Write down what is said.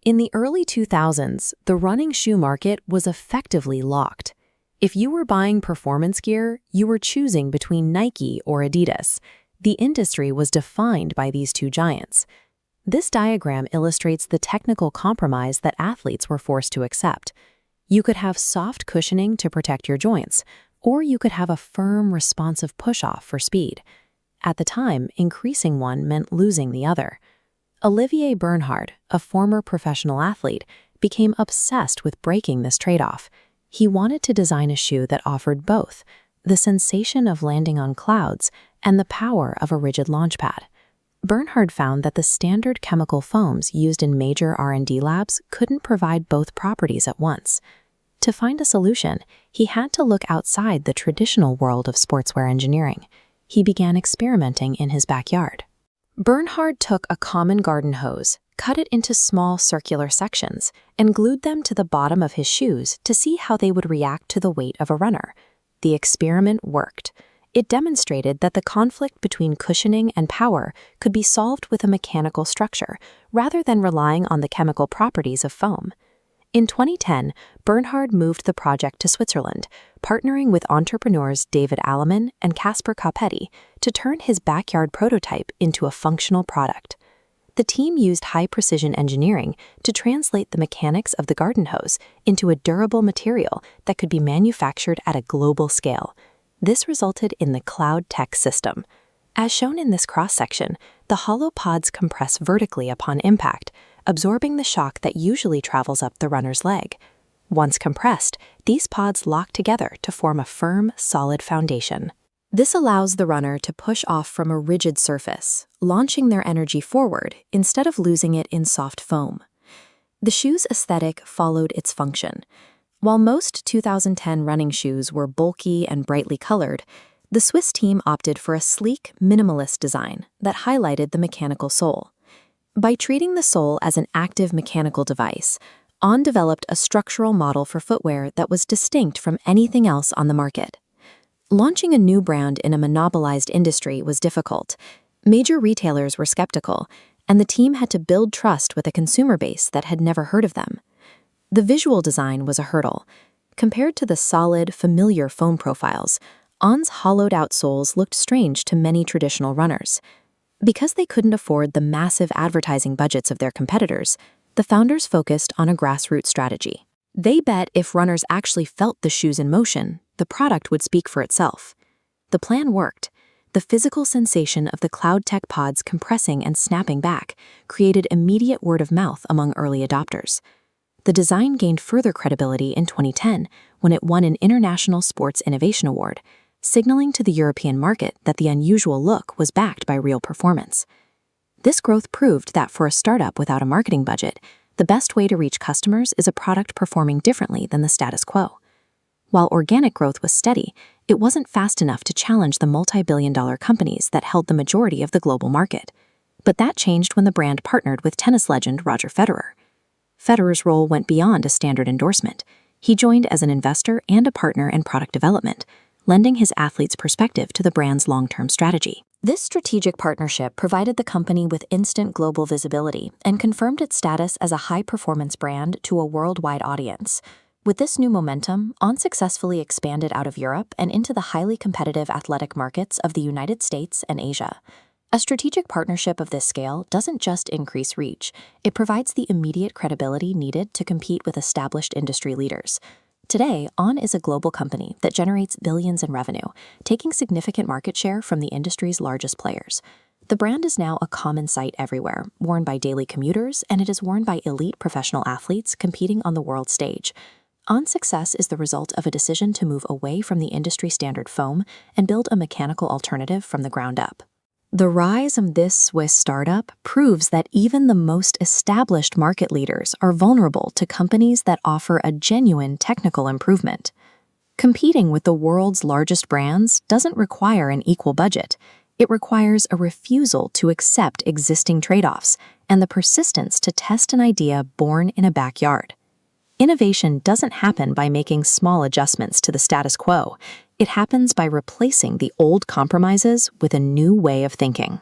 In the early 2000s, the running shoe market was effectively locked. If you were buying performance gear, you were choosing between Nike or Adidas. The industry was defined by these two giants. This diagram illustrates the technical compromise that athletes were forced to accept. You could have soft cushioning to protect your joints, or you could have a firm, responsive push-off for speed. At the time, increasing one meant losing the other. Olivier Bernhard, a former professional athlete, became obsessed with breaking this trade-off. He wanted to design a shoe that offered both, the sensation of landing on clouds and the power of a rigid launch pad. Bernhard found that the standard chemical foams used in major R&D labs couldn't provide both properties at once. To find a solution, he had to look outside the traditional world of sportswear engineering. He began experimenting in his backyard. Bernhard took a common garden hose, cut it into small circular sections, and glued them to the bottom of his shoes to see how they would react to the weight of a runner. The experiment worked. It demonstrated that the conflict between cushioning and power could be solved with a mechanical structure, rather than relying on the chemical properties of foam. In 2010, Bernhard moved the project to Switzerland, partnering with entrepreneurs David Allemann and Casper Coppetti to turn his backyard prototype into a functional product. The team used high-precision engineering to translate the mechanics of the garden hose into a durable material that could be manufactured at a global scale. This resulted in the CloudTec system. As shown in this cross-section, the hollow pods compress vertically upon impact, absorbing the shock that usually travels up the runner's leg. Once compressed, these pods lock together to form a firm, solid foundation. This allows the runner to push off from a rigid surface, launching their energy forward instead of losing it in soft foam. The shoe's aesthetic followed its function. While most 2010 running shoes were bulky and brightly colored, the Swiss team opted for a sleek, minimalist design that highlighted the mechanical sole. By treating the sole as an active mechanical device, On developed a structural model for footwear that was distinct from anything else on the market. Launching a new brand in a monopolized industry was difficult. Major retailers were skeptical, and the team had to build trust with a consumer base that had never heard of them. The visual design was a hurdle. Compared to the solid, familiar foam profiles, On's hollowed-out soles looked strange to many traditional runners. Because they couldn't afford the massive advertising budgets of their competitors, the founders focused on a grassroots strategy. They bet if runners actually felt the shoes in motion, the product would speak for itself. The plan worked. The physical sensation of the CloudTec pods compressing and snapping back created immediate word of mouth among early adopters. The design gained further credibility in 2010 when it won an International Sports Innovation Award, signaling to the European market that the unusual look was backed by real performance. This growth proved that for a startup without a marketing budget, the best way to reach customers is a product performing differently than the status quo. While organic growth was steady, it wasn't fast enough to challenge the multi-billion-dollar companies that held the majority of the global market. But that changed when the brand partnered with tennis legend Roger Federer. Federer's role went beyond a standard endorsement. He joined as an investor and a partner in product development, lending his athletes' perspective to the brand's long-term strategy. This strategic partnership provided the company with instant global visibility and confirmed its status as a high-performance brand to a worldwide audience. With this new momentum, On successfully expanded out of Europe and into the highly competitive athletic markets of the United States and Asia. A strategic partnership of this scale doesn't just increase reach, it provides the immediate credibility needed to compete with established industry leaders. Today, On is a global company that generates billions in revenue, taking significant market share from the industry's largest players. The brand is now a common sight everywhere, worn by daily commuters, and it is worn by elite professional athletes competing on the world stage. On's success is the result of a decision to move away from the industry standard foam and build a mechanical alternative from the ground up. The rise of this Swiss startup proves that even the most established market leaders are vulnerable to companies that offer a genuine technical improvement. Competing with the world's largest brands doesn't require an equal budget. It requires a refusal to accept existing trade-offs and the persistence to test an idea born in a backyard. Innovation doesn't happen by making small adjustments to the status quo. It happens by replacing the old compromises with a new way of thinking.